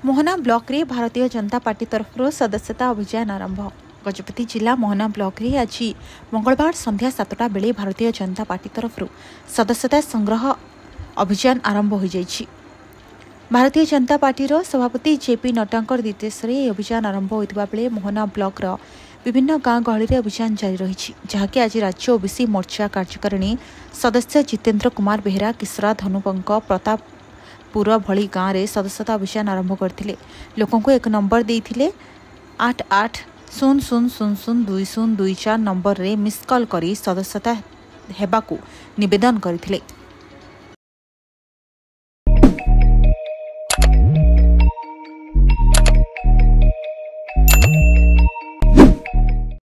Mohana block रे Bharatiya Janata party तरफ सदस्यता अभियान आरंभ। गजपति जिला मोहना ब्लॉक रे आज मंगलवार संध्या 7टा बेले भारतीय जनता पार्टी तरफ सदस्यता संग्रह अभियान आरंभ हो जाइछि। भारतीय जनता पार्टी सभापति जेपी नड्डांकर निर्देश में अभियान आरंभ होता बेले मोहना ब्लॉक विभिन्न गाँ गहली में अभियान जारी रही, जहाँकि आज राज्य ओबीसी मोर्चा कार्यकारिणी सदस्य जितेन्द्र कुमार बेहेरा किसरा धनुपंक प्रतापपुर भली गाँव में सदस्यता अभियान आरंभ करते लोकों को एक नंबर देते 8800002024 नंबर रे मिस कॉल करी सदस्यता हेबाकू निवेदन करथिले।